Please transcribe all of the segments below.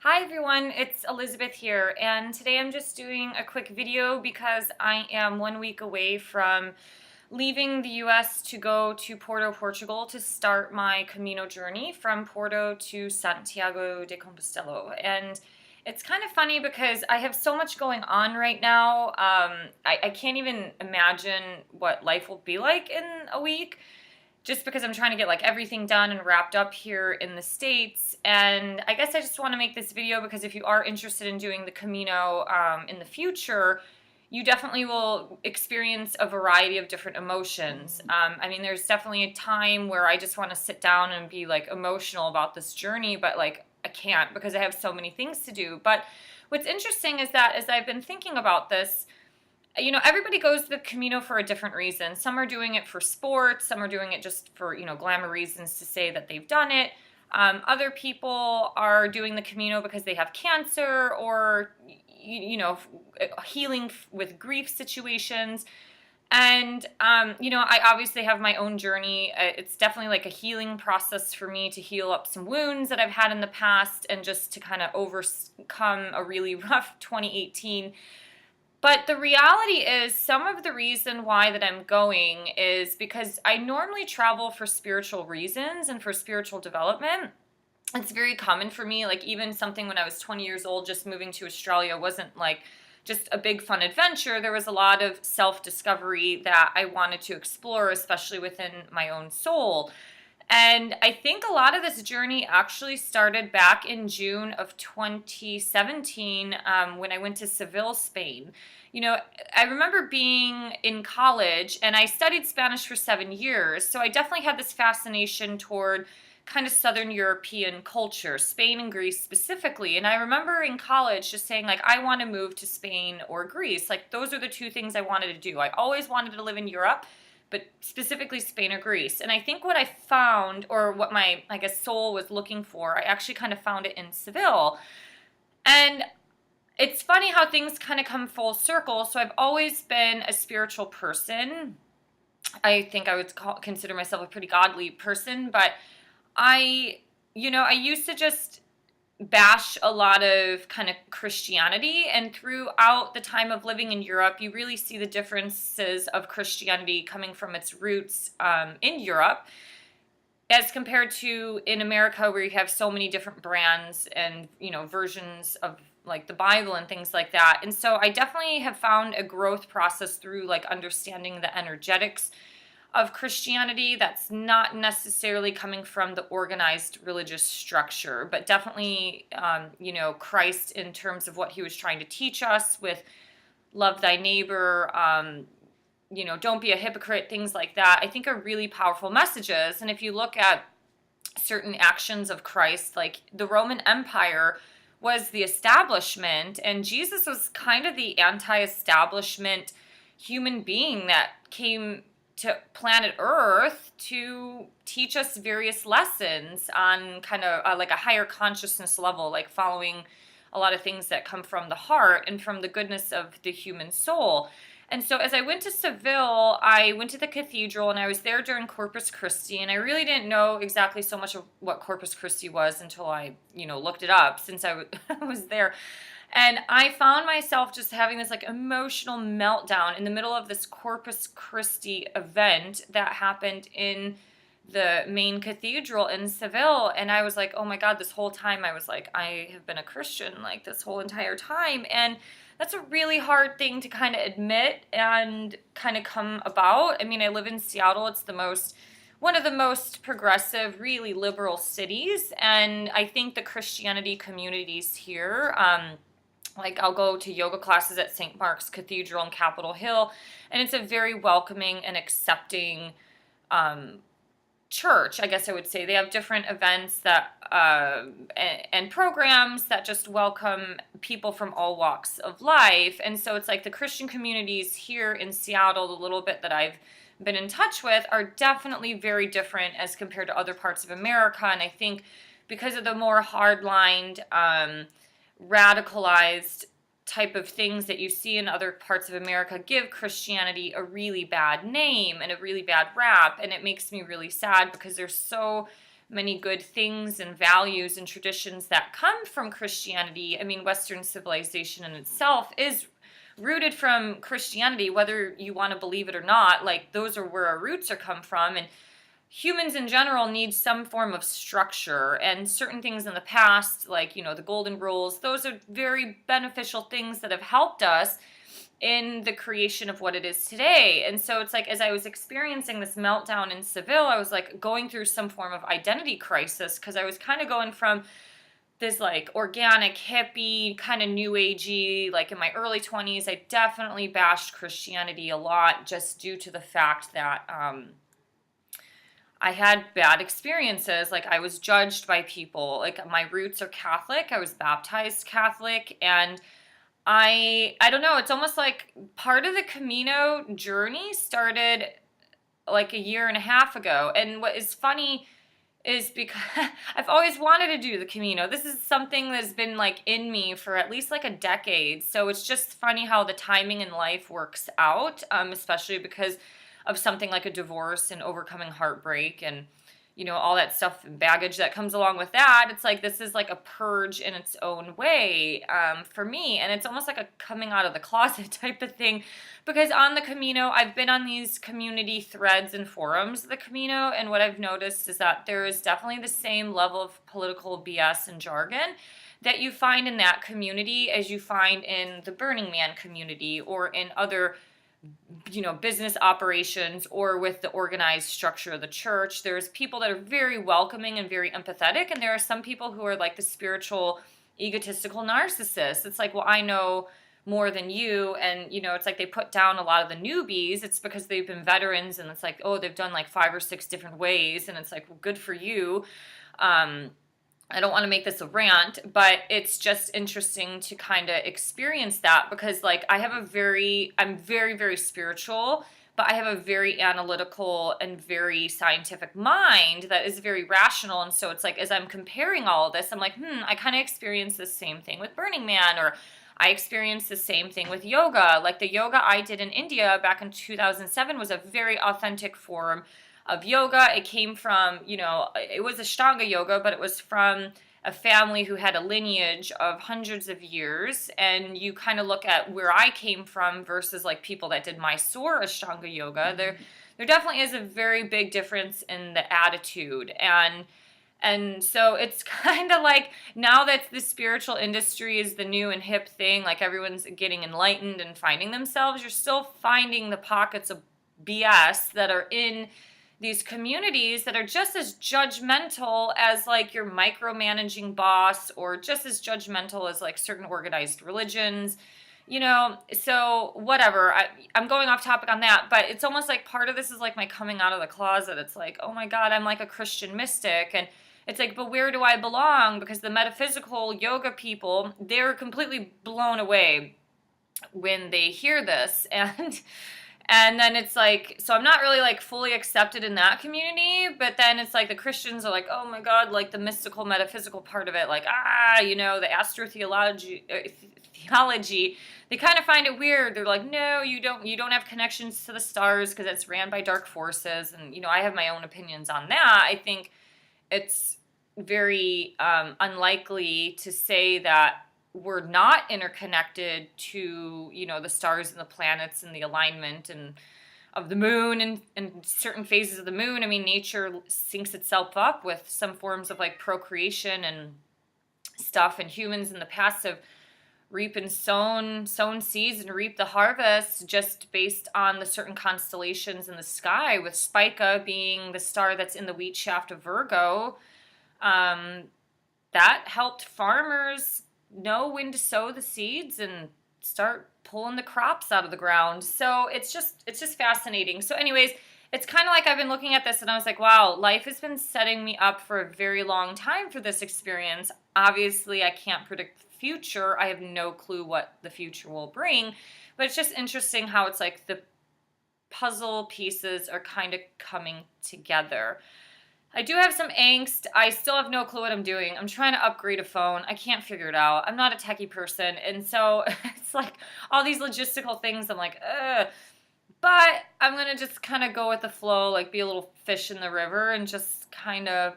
Hi everyone, it's Elizabeth here, and today I'm just doing a quick video because I am 1 week away from leaving the US to go to Porto, Portugal to start my Camino journey from Porto to Santiago de Compostela. And it's kind of funny because I have so much going on right now. I can't even imagine what life will be like in a week, just because I'm trying to get like everything done and wrapped up here in the States. And I guess I just want to make this video because if you are interested in doing the Camino in the future, you definitely will experience a variety of different emotions. I mean, there's definitely a time where I just want to sit down and be like emotional about this journey, but like I can't because I have so many things to do. But what's interesting is that as I've been thinking about this, everybody goes the Camino for a different reason. Some are doing it for sports, some are doing it just for, glamour reasons to say that they've done it. Other people are doing the Camino because they have cancer or, healing with grief situations. And, I obviously have my own journey. It's definitely like a healing process for me to heal up some wounds that I've had in the past and just to kind of overcome a really rough 2018. But the reality is some of the reason why that I'm going is because I normally travel for spiritual reasons and for spiritual development. It's very common for me, like even something when I was 20 years old, just moving to Australia wasn't like just a big fun adventure. There was a lot of self-discovery that I wanted to explore, especially within my own soul. And I think a lot of this journey actually started back in June of 2017 when I went to Seville, Spain. I remember being in college and I studied Spanish for 7 years. So I definitely had this fascination toward kind of Southern European culture, Spain and Greece specifically. And I remember in college just saying, like, I want to move to Spain or Greece. Like, those are the two things I wanted to do. I always wanted to live in Europe, but specifically Spain or Greece. And I think what I found, or what my, I guess, soul was looking for, I actually kind of found it in Seville. And it's funny how things kind of come full circle. So I've always been a spiritual person. I think I would consider myself a pretty godly person, but I used to just bash a lot of kind of Christianity, and throughout the time of living in Europe, you really see the differences of Christianity coming from its roots in Europe as compared to in America, where you have so many different brands and, versions of like the Bible and things like that. And so I definitely have found a growth process through like understanding the energetics of Christianity that's not necessarily coming from the organized religious structure, but definitely, Christ in terms of what he was trying to teach us with love thy neighbor, don't be a hypocrite, things like that, I think are really powerful messages. And if you look at certain actions of Christ, like the Roman Empire was the establishment, and Jesus was kind of the anti-establishment human being that came to planet Earth to teach us various lessons on kind of like a higher consciousness level, like following a lot of things that come from the heart and from the goodness of the human soul. And so as I went to Seville, I went to the cathedral and I was there during Corpus Christi, and I really didn't know exactly so much of what Corpus Christi was until I, looked it up since I was there. And I found myself just having this like emotional meltdown in the middle of this Corpus Christi event that happened in the main cathedral in Seville. And I was like, oh my God, this whole time I was like, I have been a Christian like this whole entire time. And that's a really hard thing to kind of admit and kind of come about. I mean, I live in Seattle. It's one of the most progressive, really liberal cities. And I think the Christianity communities here, like I'll go to yoga classes at St. Mark's Cathedral in Capitol Hill, and it's a very welcoming and accepting church, I guess I would say. They have different events that and programs that just welcome people from all walks of life. And so it's like the Christian communities here in Seattle, the little bit that I've been in touch with, are definitely very different as compared to other parts of America. And I think because of the more hard-lined, radicalized type of things that you see in other parts of America give Christianity a really bad name and a really bad rap, and it makes me really sad because there's so many good things and values and traditions that come from Christianity. I mean, Western civilization in itself is rooted from Christianity, whether you want to believe it or not. Like, those are where our roots are come from. And humans in general need some form of structure, and certain things in the past, like, the golden rules, those are very beneficial things that have helped us in the creation of what it is today. And so it's like, as I was experiencing this meltdown in Seville, I was like going through some form of identity crisis, because I was kind of going from this like organic hippie kind of new agey, like in my early 20s, I definitely bashed Christianity a lot, just due to the fact that I had bad experiences. Like, I was judged by people. Like, my roots are Catholic. I was baptized Catholic, and I don't know, it's almost like part of the Camino journey started like a year and a half ago. And what is funny is, because I've always wanted to do the Camino. This is something that's been like in me for at least like a decade. So it's just funny how the timing in life works out, especially because of something like a divorce and overcoming heartbreak and all that stuff and baggage that comes along with that. It's like, this is like a purge in its own way for me. And it's almost like a coming out of the closet type of thing, because on the Camino, I've been on these community threads and forums of the Camino, and what I've noticed is that there is definitely the same level of political BS and jargon that you find in that community as you find in the Burning Man community, or in other business operations, or with the organized structure of the church. There's people that are very welcoming and very empathetic, and there are some people who are like the spiritual, egotistical narcissists. It's like, well, I know more than you, and it's like they put down a lot of the newbies. It's because they've been veterans, and it's like, oh, they've done like 5 or 6 different ways, and it's like, well, good for you. I don't want to make this a rant, but it's just interesting to kind of experience that, because like I'm very, very spiritual, but I have a very analytical and very scientific mind that is very rational. And so it's like, as I'm comparing all of this, I'm like, I kind of experienced the same thing with Burning Man, or I experienced the same thing with yoga. Like, the yoga I did in India back in 2007 was a very authentic form of yoga. It came from, it was Ashtanga yoga, but it was from a family who had a lineage of hundreds of years. And you kind of look at where I came from versus like people that did Mysore Ashtanga yoga. There definitely is a very big difference in the attitude. And so it's kind of like, now that the spiritual industry is the new and hip thing, like everyone's getting enlightened and finding themselves, you're still finding the pockets of BS that are in these communities that are just as judgmental as like your micromanaging boss, or just as judgmental as like certain organized religions, so whatever. I'm going off topic on that, but it's almost like part of this is like my coming out of the closet. It's like, oh my God, I'm like a Christian mystic. And it's like, but where do I belong? Because the metaphysical yoga people, they're completely blown away when they hear this. And then it's like, so I'm not really like fully accepted in that community, but then it's like the Christians are like, oh my God, like the mystical, metaphysical part of it, like, the astrotheology, theology, they kind of find it weird. They're like, no, you don't have connections to the stars because it's ran by dark forces. And, I have my own opinions on that. I think it's very unlikely to say that we're not interconnected to, the stars and the planets and the alignment and of the moon and certain phases of the moon. I mean, nature syncs itself up with some forms of like procreation and stuff, and humans in the past have reaped and sown seeds and reaped the harvest just based on the certain constellations in the sky, with Spica being the star that's in the wheat shaft of Virgo. That helped farmers know when to sow the seeds and start pulling the crops out of the ground. So it's just fascinating. So anyways, it's kind of like I've been looking at this and I was like, wow, life has been setting me up for a very long time for this experience. Obviously, I can't predict the future. I have no clue what the future will bring, but it's just interesting how it's like the puzzle pieces are kind of coming together. I do have some angst. I still have no clue what I'm doing. I'm trying to upgrade a phone. I can't figure it out. I'm not a techie person. And so it's like all these logistical things. I'm like, ugh. But I'm going to just kind of go with the flow, like be a little fish in the river and just kind of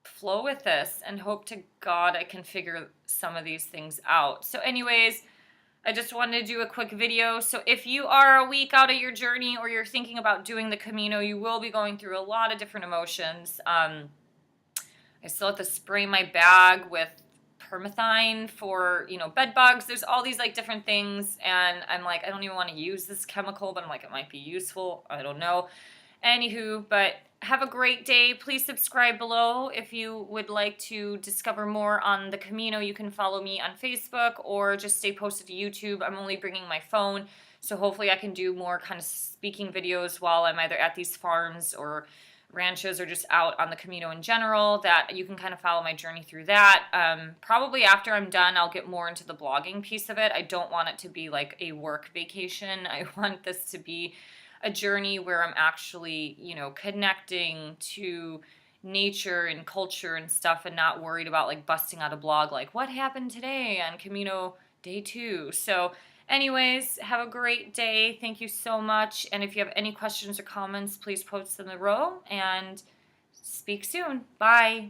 flow with this and hope to God I can figure some of these things out. So anyways, I just wanted to do a quick video. So if you are a week out of your journey or you're thinking about doing the Camino, you will be going through a lot of different emotions. I still have to spray my bag with permethine for, bed bugs. There's all these like different things, and I'm like, I don't even want to use this chemical, but I'm like, it might be useful. I don't know. Anywho, but have a great day. Please subscribe below if you would like to discover more on the Camino. You can follow me on Facebook or just stay posted to YouTube. I'm only bringing my phone, so hopefully I can do more kind of speaking videos while I'm either at these farms or ranches or just out on the Camino in general, that you can kind of follow my journey through that. Probably after I'm done, I'll get more into the blogging piece of it. I don't want it to be like a work vacation. I want this to be a journey where I'm actually, connecting to nature and culture and stuff, and not worried about like busting out a blog like what happened today on Camino day 2. So anyways, have a great day. Thank you so much. And if you have any questions or comments, please post them in the row, and speak soon. Bye.